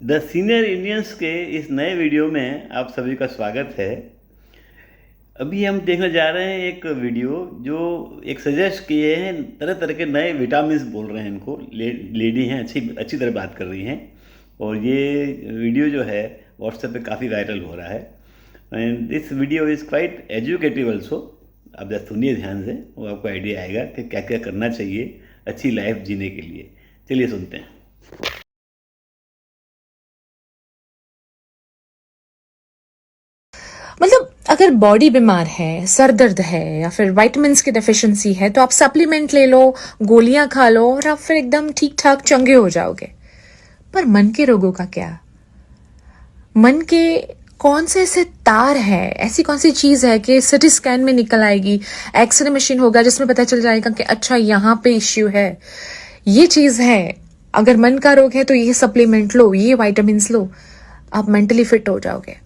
The senior Indians के इस नए वीडियो में आप सभी का स्वागत है। अभी हम देखने जा रहे हैं एक वीडियो जो एक सजेस्ट किए हैं, तरह तरह के नए विटामिन्स बोल रहे हैं इनको। लेडी हैं, अच्छी अच्छी तरह बात कर रही हैं। और ये वीडियो जो है व्हाट्सएप पे काफ़ी वायरल हो रहा है। And this video is quite educative also. आप जरा सुनिए ध्यान से, वो आपको आइडिया आएगा कि क्या क्या करना चाहिए अच्छी लाइफ जीने के लिए। चलिए सुनते हैं। मतलब अगर बॉडी बीमार है, सर दर्द है या फिर विटामिन्स की डेफिशिएंसी है तो आप सप्लीमेंट ले लो, गोलियां खा लो और आप फिर एकदम ठीक ठाक चंगे हो जाओगे। पर मन के रोगों का क्या? मन के कौन से ऐसे तार है, ऐसी कौन सी चीज है कि सिटी स्कैन में निकल आएगी, एक्सरे मशीन होगा जिसमें पता चल जाएगा कि अच्छा यहाँ पे इश्यू है, ये चीज है। अगर मन का रोग है तो ये सप्लीमेंट लो, ये विटामिन्स लो, आप मेंटली फिट हो जाओगे।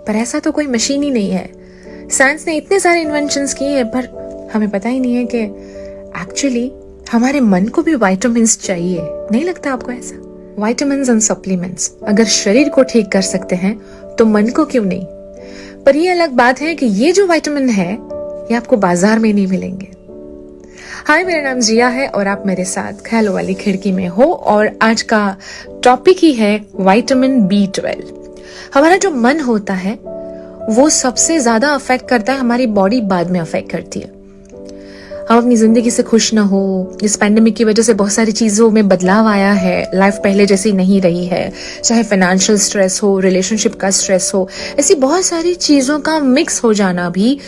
पर ऐसा तो कोई मशीन ही नहीं है। साइंस ने इतने सारे इन्वेंशंस किए हैं पर हमें पता ही नहीं है कि एक्चुअली हमारे मन को भी विटामिन्स चाहिए। नहीं लगता आपको ऐसा? विटामिन्स एंड सप्लीमेंट्स अगर शरीर को ठीक कर सकते हैं तो मन को क्यों नहीं? पर ये अलग बात है कि ये जो विटामिन है ये आपको बाजार में नहीं मिलेंगे। हाय, मेरा नाम जिया है और आप मेरे साथ ख्यालों वाली खिड़की में हो। और आज का टॉपिक ही है विटामिन B12। हमारा जो मन होता है वो सबसे ज्यादा अफेक्ट करता है, हमारी बॉडी बाद में अफेक्ट करती है। हम अपनी जिंदगी से खुश ना हो, इस पैंडेमिक की वजह से बहुत सारी चीजों में बदलाव आया है, लाइफ पहले जैसी नहीं रही है, चाहे फाइनेंशियल स्ट्रेस हो, रिलेशनशिप का स्ट्रेस हो, ऐसी बहुत सारी चीजों का मिक्स हो जाना भी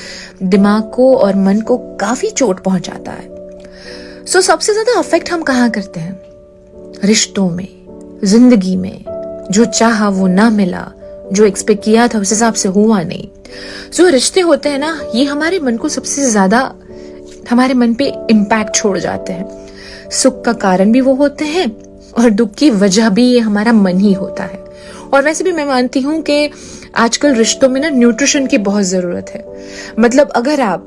दिमाग को और मन को काफी चोट पहुंचाता है। सो सबसे ज्यादा अफेक्ट हम कहाँ करते हैं? रिश्तों में, जिंदगी में। जो चाहा वो ना मिला, जो एक्सपेक्ट किया था उस हिसाब से हुआ नहीं। जो रिश्ते होते हैं ना, ये हमारे मन को सबसे ज्यादा, हमारे मन पे इम्पैक्ट छोड़ जाते हैं। सुख का कारण भी वो होते हैं और दुख की वजह भी ये हमारा मन ही होता है। और वैसे भी मैं मानती हूँ कि आजकल रिश्तों में ना न्यूट्रिशन की बहुत जरूरत है। मतलब अगर आप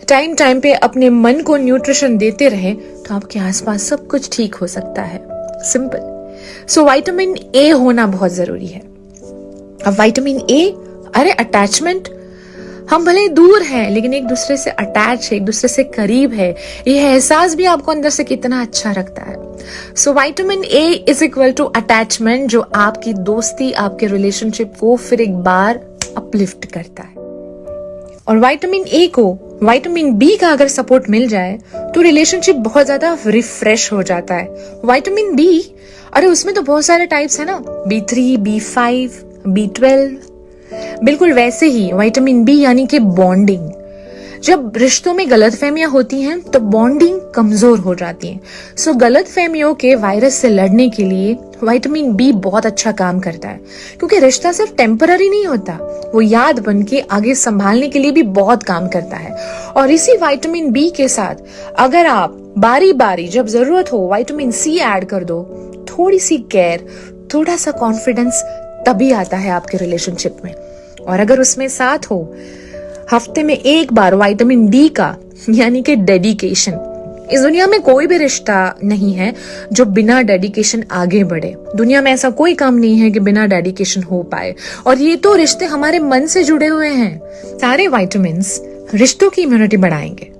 टाइम टाइम पे अपने मन को न्यूट्रिशन देते रहे तो आपके आसपास सब कुछ ठीक हो सकता है। सिंपल। सो विटामिन ए होना बहुत जरूरी है। अब विटामिन ए, अरे अटैचमेंट, हम भले दूर हैं लेकिन एक दूसरे से अटैच है, एक दूसरे से करीब है, ये एहसास भी आपको अंदर से कितना अच्छा रखता है। So vitamin A is equal to attachment, जो आपकी दोस्ती, आपके रिलेशनशिप को फिर एक बार अपलिफ्ट करता है। और विटामिन ए को विटामिन बी का अगर सपोर्ट मिल जाए तो रिलेशनशिप बहुत ज्यादा रिफ्रेश हो जाता है। विटामिन बी, अरे उसमें तो बहुत सारे टाइप्स है ना, B3, B5, B12। बिल्कुल वैसे ही विटामिन बी यानी कि बॉन्डिंग। जब रिश्तों में गलतफहमियां होती हैं तो बॉन्डिंग कमजोर हो जाती है। सो गलतफहमियों के वायरस से लड़ने के लिए विटामिन बी बहुत अच्छा काम करता है, क्योंकि रिश्ता सिर्फ टेम्पररी नहीं होता, वो याद बन के आगे संभालने के लिए भी बहुत काम करता है। और इसी विटामिन बी के साथ अगर आप बारी बारी जब जरूरत हो विटामिन सी ऐड कर दो, थोड़ी सी केयर, थोड़ा सा कॉन्फिडेंस तभी आता है आपके रिलेशनशिप में। और अगर उसमें साथ हो हफ्ते में एक बार विटामिन डी का, यानी कि डेडिकेशन। इस दुनिया में कोई भी रिश्ता नहीं है जो बिना डेडिकेशन आगे बढ़े। दुनिया में ऐसा कोई काम नहीं है कि बिना डेडिकेशन हो पाए। और ये तो रिश्ते हमारे मन से जुड़े हुए हैं। सारे विटामिन्स रिश्तों की इम्यूनिटी बढ़ाएंगे।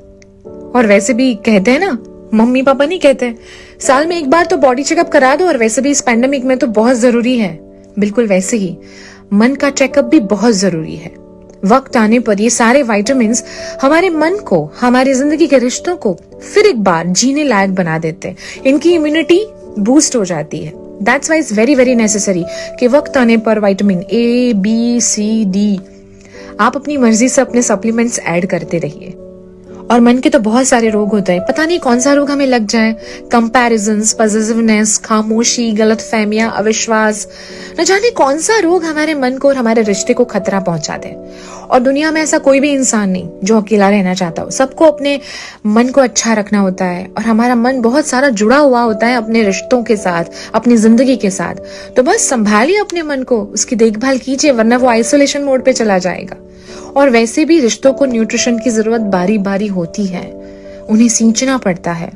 और वैसे भी कहते हैं ना, मम्मी पापा नहीं कहते, साल में एक बार तो बॉडी चेकअप करा दो, और वैसे भी इस पैंडेमिक में तो बहुत जरूरी है। बिल्कुल वैसे ही मन का चेकअप भी बहुत जरूरी है। वक्त आने पर ये सारे विटामिन्स हमारे मन को, हमारी जिंदगी के रिश्तों को फिर एक बार जीने लायक बना देते हैं। इनकी इम्यूनिटी बूस्ट हो जाती है। That's why it's very very necessary कि वक्त आने पर vitamin A, B, C, D आप अपनी मर्जी से अपने सप्लीमेंट्स ऐड करते रहिए। और मन के तो बहुत सारे रोग होते हैं, पता नहीं कौन सा रोग हमें लग जाए। कंपैरिजंस, पॉजिटिवनेस, खामोशी, गलतफहमियां, अविश्वास, न जाने कौन सा रोग हमारे मन को और हमारे रिश्ते को खतरा पहुंचा दे। और दुनिया में ऐसा कोई भी इंसान नहीं जो अकेला रहना चाहता हो। सबको अपने मन को अच्छा रखना होता है, और हमारा मन बहुत सारा जुड़ा हुआ होता है अपने रिश्तों के साथ, अपनी जिंदगी के साथ। तो बस संभालिए अपने मन को, उसकी देखभाल कीजिए, वरना वो आइसोलेशन मोड पे चला जाएगा। और वैसे भी रिश्तों को न्यूट्रिशन की जरूरत बारी बारी होती है, उन्हें सींचना पड़ता है।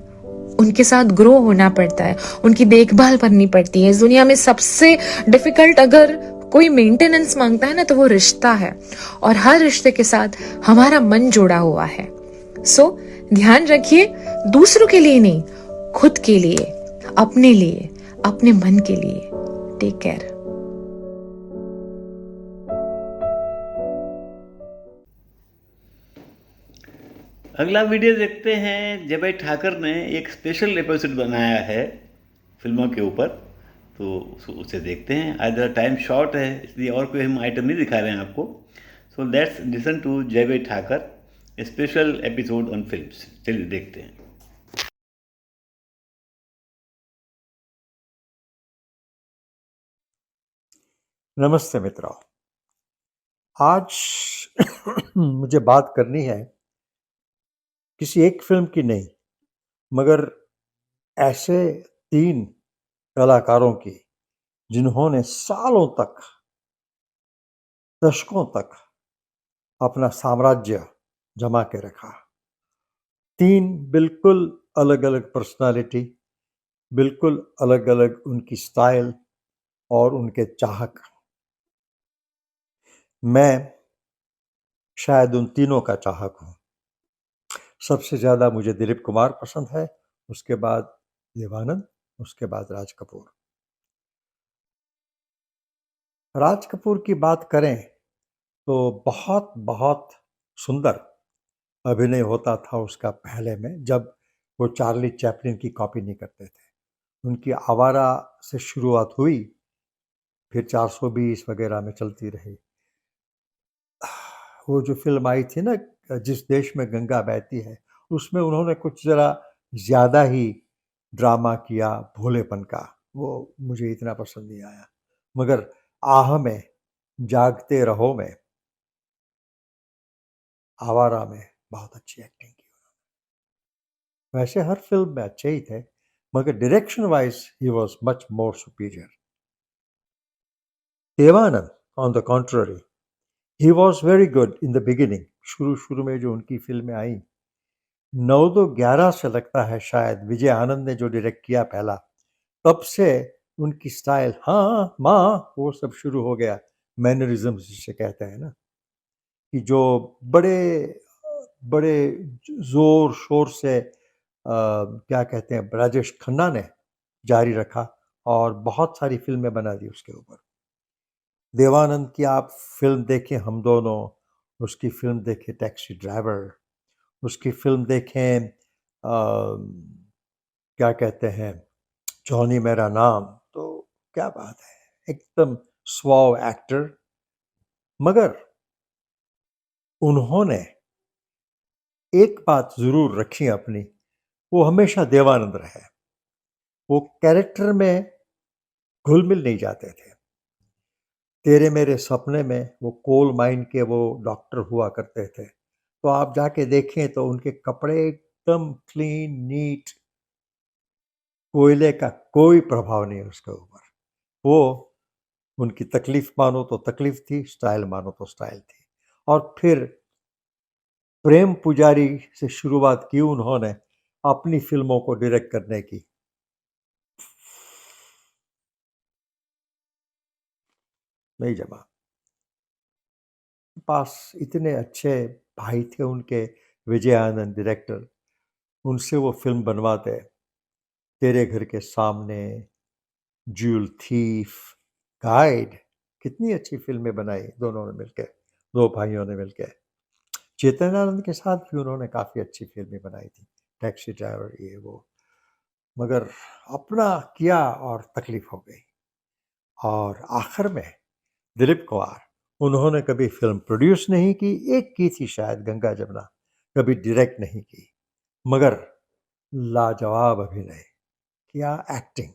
उनके साथ ग्रो होना पड़ता है, उनकी देखभाल करनी पड़ती है। इस दुनिया में सबसे डिफिकल्ट अगर कोई मेंटेनेंस मांगता है ना तो वो रिश्ता है, और हर रिश्ते के साथ हमारा मन जुड़ा हुआ है। सो ध्यान रखिए, दूसरों के लिए नहीं, खुद के लिए, अपने लिए, अपने मन के लिए। Take care. अगला वीडियो देखते हैं। जय भाई ठाकर ने एक स्पेशल एपिसोड बनाया है फिल्मों के ऊपर, तो उसे देखते हैं। आज टाइम शॉर्ट है इसलिए और कोई हम आइटम नहीं दिखा रहे हैं आपको। So let's listen to Jay bhai Thakar special episode on films. चलिए देखते हैं। नमस्ते मित्रों। आज मुझे बात करनी है किसी एक फिल्म की नहीं, मगर ऐसे 3 कलाकारों की जिन्होंने सालों तक, दशकों तक अपना साम्राज्य जमा के रखा। 3 बिल्कुल अलग-अलग पर्सनालिटी, बिल्कुल अलग-अलग उनकी स्टाइल और उनके चाहक। मैं शायद उन तीनों का चाहक हूँ। सबसे ज़्यादा मुझे दिलीप कुमार पसंद है, उसके बाद देवानंद, उसके बाद राज कपूर। राज कपूर की बात करें तो बहुत बहुत सुंदर अभिनय होता था उसका पहले में, जब वो चार्ली चैपलिन की कॉपी नहीं करते थे। उनकी आवारा से शुरुआत हुई, फिर 420 वगैरह में चलती रही। वो जो फिल्म आई थी ना, जिस देश में गंगा बहती है, उसमें उन्होंने कुछ ज़रा ज़्यादा ही ड्रामा किया, भोलेपन का। वो मुझे इतना पसंद नहीं आया। मगर आह में, जागते रहो में, आवारा में बहुत अच्छी एक्टिंग की उन्होंने। वैसे हर फिल्म में अच्छे ही थे, मगर direction wise he was much more superior. Dev Anand on the contrary, he was very good in the beginning. शुरू में जो उनकी फिल्में आई, 9-2-11 से लगता है शायद विजय आनंद ने जो डायरेक्ट किया पहला, तब से उनकी स्टाइल, हाँ माँ, वो सब शुरू हो गया। मैनरिज्म जिसे कहते हैं ना, कि जो बड़े बड़े जोर शोर से क्या कहते हैं, राजेश खन्ना ने जारी रखा और बहुत सारी फिल्में बना दी उसके ऊपर। देवानंद की आप फिल्म देखें हम दोनों, उसकी फिल्म देखें टैक्सी ड्राइवर, उसकी फिल्म देखें क्या कहते हैं, जॉनी मेरा नाम, तो क्या बात है, एकदम स्वाव एक्टर। मगर उन्होंने एक बात जरूर रखी अपनी, वो हमेशा देवानंद रहे। वो कैरेक्टर में घुल मिल नहीं जाते थे। तेरे मेरे सपने में वो कोल माइन के वो डॉक्टर हुआ करते थे, तो आप जाके देखें तो उनके कपड़े एकदम क्लीन नीट, कोयले का कोई प्रभाव नहीं उसके ऊपर। वो उनकी तकलीफ मानो तो तकलीफ थी, स्टाइल मानो तो स्टाइल थी। और फिर प्रेम पुजारी से शुरुआत की उन्होंने अपनी फिल्मों को डायरेक्ट करने की। नहीं जमा। पास इतने अच्छे भाई थे उनके, विजय आनंद डायरेक्टर, उनसे वो फिल्म बनवाते। तेरे घर के सामने, ज्यूल थीफ, गाइड, कितनी अच्छी फिल्में बनाई दोनों ने मिलकर, दो भाइयों ने मिलकर। चेतन आनंद के साथ भी उन्होंने काफ़ी अच्छी फिल्में बनाई थी, टैक्सी ड्राइवर, ये वो। मगर अपना किया और तकलीफ हो गई। और आखिर में दिलीप कुमार, उन्होंने कभी फिल्म प्रोड्यूस नहीं की, एक की थी शायद गंगा जमुना, कभी डायरेक्ट नहीं की। मगर लाजवाब अभिनय, क्या एक्टिंग।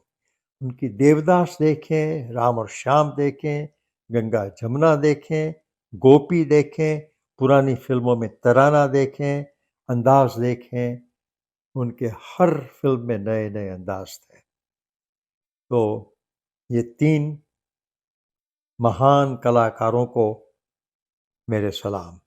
उनकी देवदास देखें, राम और श्याम देखें, गंगा जमुना देखें, गोपी देखें, पुरानी फिल्मों में तराना देखें, अंदाज देखें, उनके हर फिल्म में नए नए अंदाज थे। तो ये 3 महान कलाकारों को मेरे सलाम।